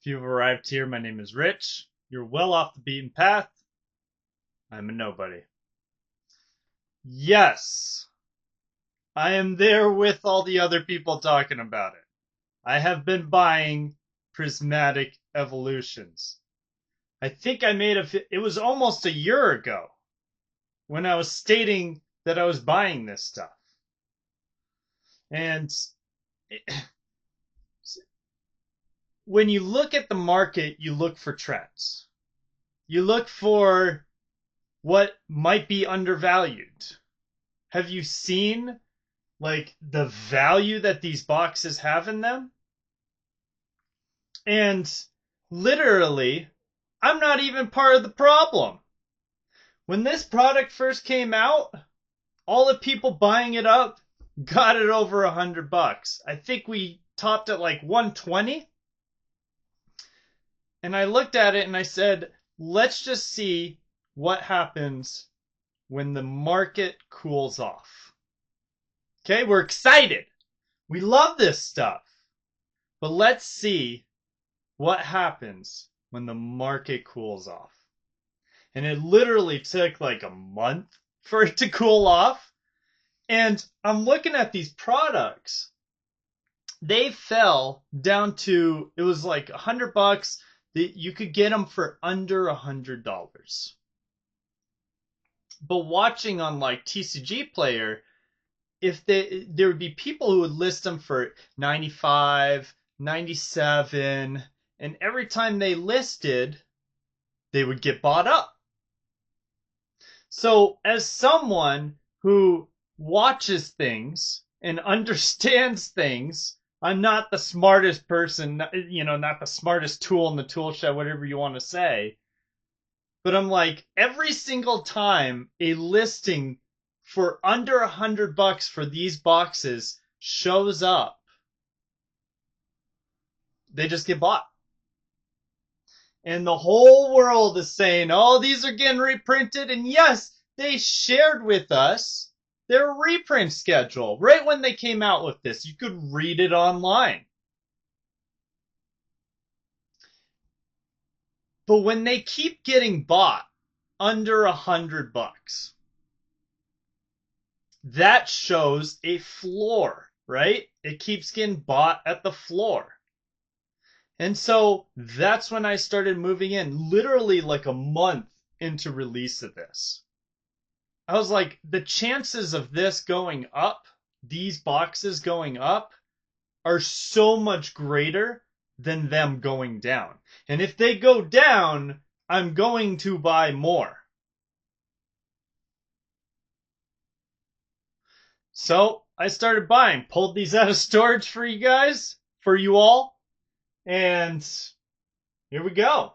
If you've arrived here, my name is Rich. You're well off the beaten path. I'm a nobody. Yes, I am there with all the other people talking about it. I have been buying Prismatic Evolutions. I think I made it was almost a year ago when I was stating that I was buying this stuff. And when you look at the market, you look for trends. You look for what might be undervalued. Have you seen like the value that these boxes have in them? And literally, I'm not even part of the problem. When this product first came out, all the people buying it up got it over $100. I think we topped at like 120. And I looked at it and I said, let's just see what happens when the market cools off. Okay, we're excited. We love this stuff. But let's see what happens when the market cools off. And it literally took like a month for it to cool off. And I'm looking at these products. They fell down to, it was like $100 that you could get them for under $100. But watching on like TCG Player, if there would be people who would list them for 95, 97, and every time they listed, they would get bought up. So as someone who watches things and understands things, I'm not the smartest person, not the smartest tool in the tool shed, whatever you want to say. But I'm like, every single time a listing for under $100 for these boxes shows up, they just get bought. And the whole world is saying, oh, these are getting reprinted. And yes, they shared with us their reprint schedule. Right when they came out with this, you could read it online. But when they keep getting bought under $100, that shows a floor, right? It keeps getting bought at the floor. And so that's when I started moving in, literally like a month into release of this. I was like, the chances of this going up, these boxes going up, are so much greater than them going down. And if they go down, I'm going to buy more. So I started buying, pulled these out of storage for you guys, for you all, and here we go.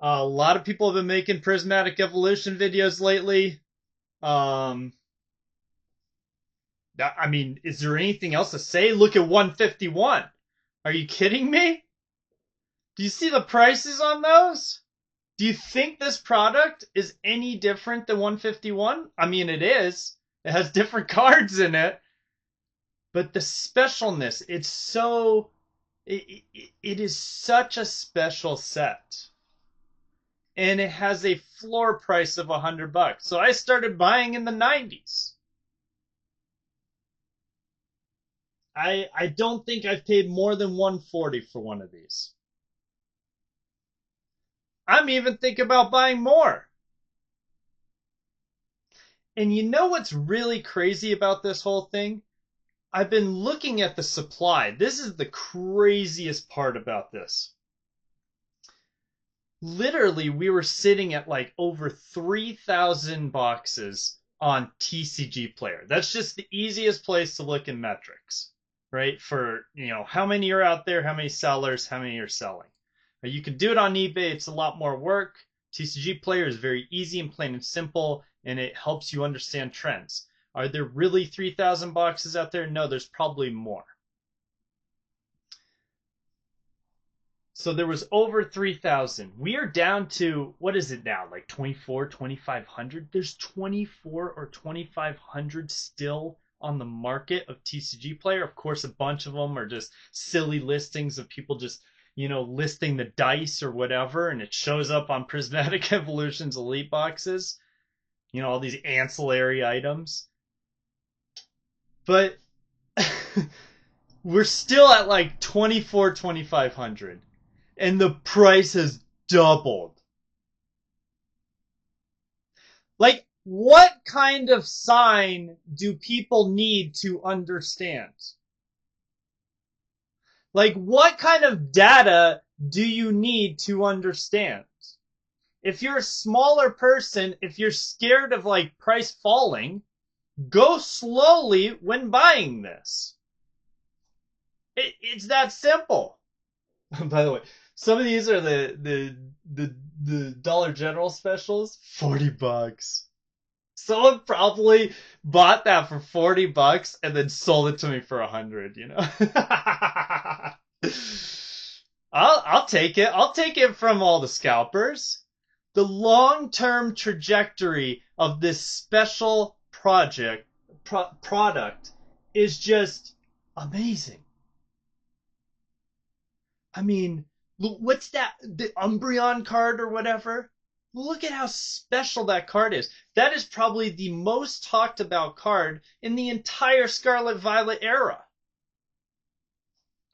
A lot of people have been making Prismatic Evolution videos lately. I mean, is there anything else to say? Look at 151. Are you kidding me? Do you see the prices on those? Do you think this product is any different than 151? I mean, it is. It has different cards in it. But the specialness, it is such a special set. And it has a floor price of $100. So I started buying in the 90s. I don't think I've paid more than 140 for one of these. I'm even thinking about buying more. And you know what's really crazy about this whole thing? I've been looking at the supply. This is the craziest part about this. Literally, we were sitting at like over 3,000 boxes on TCG Player. That's just the easiest place to look in metrics, right? For, how many are out there, how many sellers, how many are selling. You can do it on eBay. It's a lot more work. TCG Player is very easy and plain and simple, and it helps you understand trends. Are there really 3,000 boxes out there? No, there's probably more. So there was over 3,000. We are down to, what is it now, like 24, 2,500? There's 24 or 2,500 still on the market of TCG Player. Of course, a bunch of them are just silly listings of people just, listing the dice or whatever, and it shows up on Prismatic Evolution's Elite boxes. All these ancillary items. But we're still at like 2,500, and the price has doubled. Like, what kind of sign do people need to understand? Like, what kind of data do you need to understand? If you're a smaller person, if you're scared of like price falling, go slowly when buying this. It's that simple. By the way, some of these are the Dollar General specials. $40. Someone probably bought that for $40 and then sold it to me for $100. I'll take it. I'll take it from all the scalpers. The long-term trajectory of this special product is just amazing. I mean, what's that? The Umbreon card or whatever? Look at how special that card is. That is probably the most talked about card in the entire Scarlet Violet era.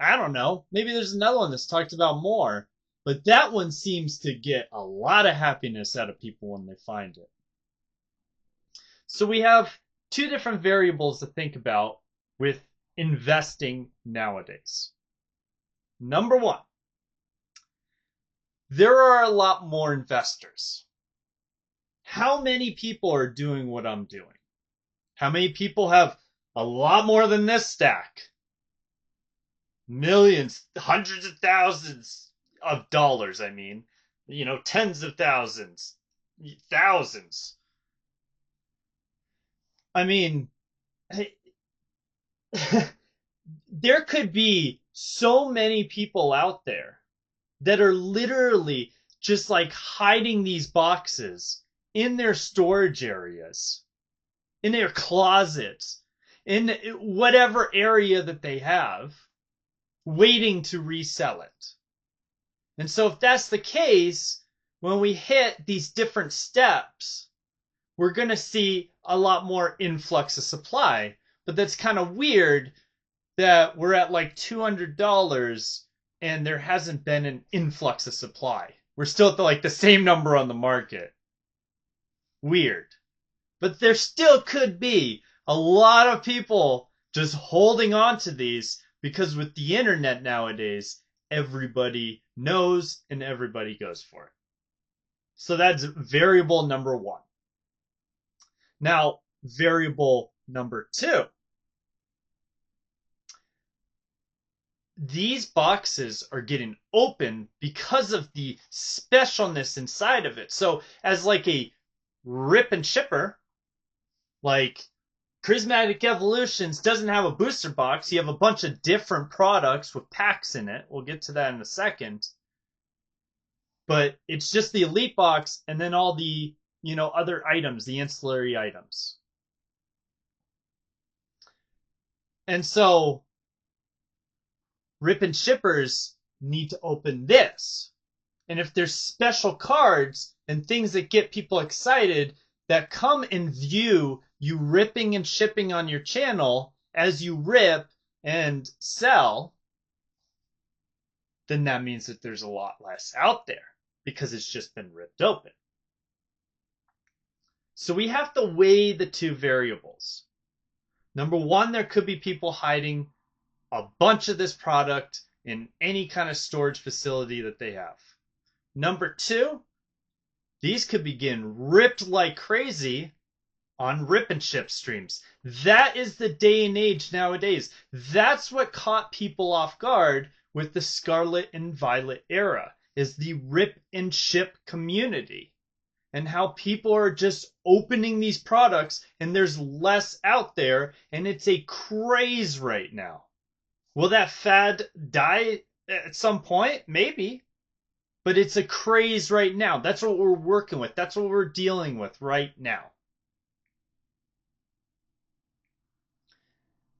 I don't know. Maybe there's another one that's talked about more. But that one seems to get a lot of happiness out of people when they find it. So we have two different variables to think about with investing nowadays. Number one, there are a lot more investors. How many people are doing what I'm doing? How many people have a lot more than this stack? Millions, hundreds of thousands of dollars, I mean. Tens of thousands, thousands. I mean, there could be so many people out there that are literally just like hiding these boxes in their storage areas, in their closets, in whatever area that they have, waiting to resell it. And so if that's the case, when we hit these different steps, we're going to see a lot more influx of supply. But that's kind of weird that we're at like $200 and there hasn't been an influx of supply. We're still at the same number on the market. Weird. But there still could be a lot of people just holding on to these because with the internet nowadays, everybody knows and everybody goes for it. So that's variable number one. Now, variable number two. These boxes are getting open because of the specialness inside of it. So as like a rip and shipper, like Prismatic Evolutions doesn't have a booster box. You have a bunch of different products with packs in it. We'll get to that in a second. But it's just the Elite box and then all the, other items, the ancillary items. And so rip and shippers need to open this. And if there's special cards and things that get people excited that come and view you ripping and shipping on your channel as you rip and sell, then that means that there's a lot less out there because it's just been ripped open. So we have to weigh the two variables. Number one, there could be people hiding a bunch of this product in any kind of storage facility that they have. Number two, these could be getting ripped like crazy on rip and ship streams. That is the day and age nowadays. That's what caught people off guard with the Scarlet and Violet era, is the rip and ship community. And how people are just opening these products and there's less out there and it's a craze right now. Will that fad die at some point? Maybe. But it's a craze right now. That's what we're working with. That's what we're dealing with right now.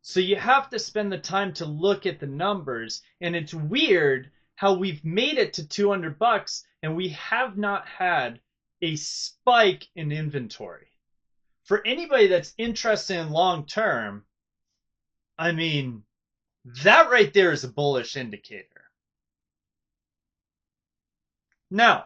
So you have to spend the time to look at the numbers, and it's weird how we've made it to $200 and we have not had a spike in inventory. For anybody that's interested in long term, I mean, that right there is a bullish indicator. Now,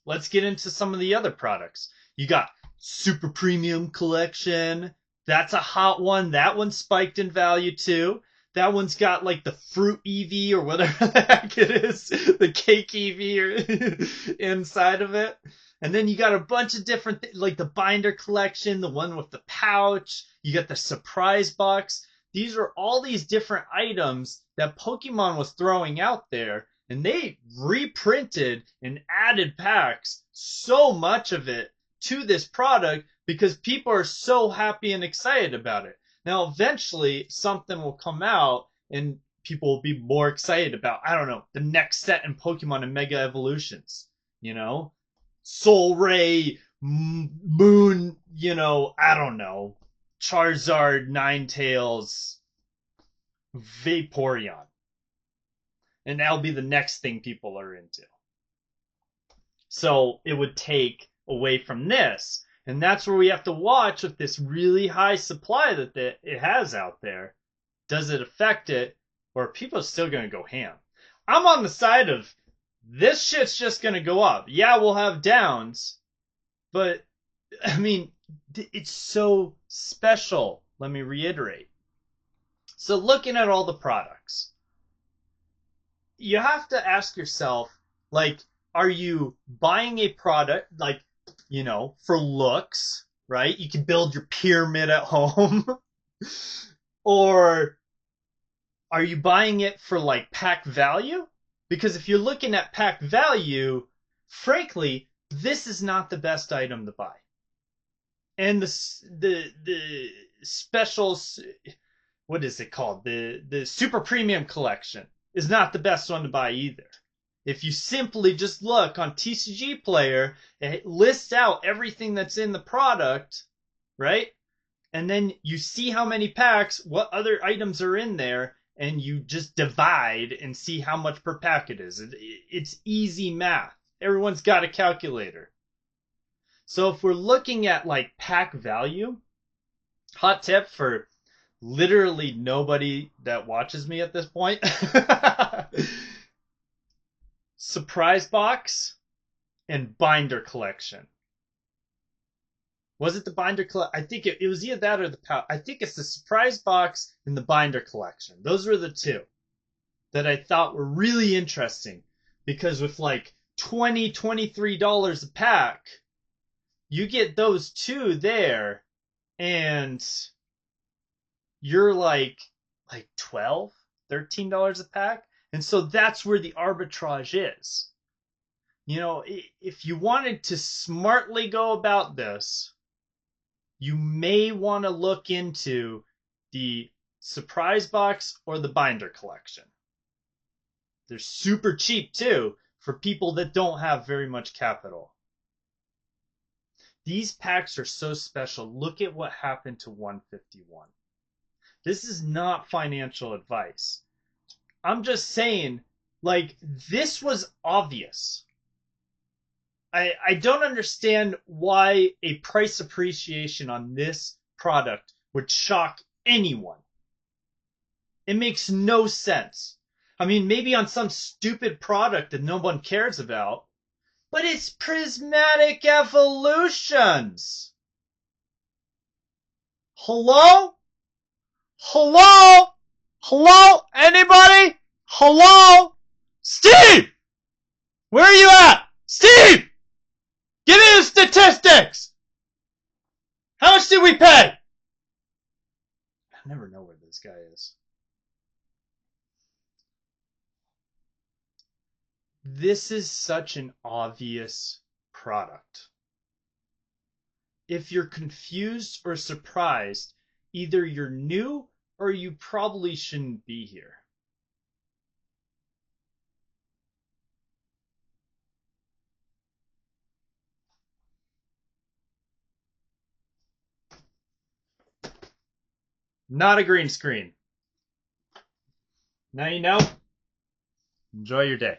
let's get into some of the other products. You got Super Premium Collection. That's a hot one. That one spiked in value too. That one's got like the fruit EV or whatever the heck it is, the cake EV or inside of it. And then you got a bunch of different, like the binder collection, the one with the pouch. You got the surprise box. These are all these different items that Pokemon was throwing out there, and they reprinted and added packs, so much of it, to this product because people are so happy and excited about it. Now, eventually, something will come out and people will be more excited about, I don't know, the next set in Pokemon and Mega Evolutions. You know? Soul Ray, Moon, I don't know, Charizard, Ninetales, Vaporeon. And that'll be the next thing people are into. So it would take away from this. And that's where we have to watch with this really high supply that it has out there. Does it affect it? Or are people still going to go ham? I'm on the side of this shit's just going to go up. Yeah, we'll have downs. But, I mean, it's so special. Let me reiterate. So looking at all the products, you have to ask yourself, like, are you buying a product, like, for looks, right? You can build your pyramid at home. Or are you buying it for, like, pack value? Because if you're looking at pack value, frankly, this is not the best item to buy. And the specials, what is it called? The Super Premium Collection is not the best one to buy either. If you simply just look on TCG Player, it lists out everything that's in the product, right? And then you see how many packs, what other items are in there, and you just divide and see how much per pack it is. It's easy math. Everyone's got a calculator. So if we're looking at like pack value, hot tip for literally nobody that watches me at this point. Surprise box and binder collection. Was it the binder collection? I think it was either that or the pouch. I think it's the surprise box and the binder collection. Those were the two that I thought were really interesting because with like $20, $23 a pack, you get those two there and you're like $12, $13 a pack. And so that's where the arbitrage is. If you wanted to smartly go about this, you may want to look into the surprise box or the binder collection. They're super cheap too for people that don't have very much capital. These packs are so special. Look at what happened to 151. This is not financial advice. I'm just saying, like, this was obvious. I don't understand why a price appreciation on this product would shock anyone. It makes no sense. I mean, maybe on some stupid product that no one cares about, but it's Prismatic Evolutions. Hello? Hello? Hello? Anybody? Hello? Steve! Where are you at? Steve! Give me the statistics! How much did we pay? I never know where this guy is. This is such an obvious product. If you're confused or surprised, either you're new or you probably shouldn't be here. Not a green screen. Now you know. Enjoy your day.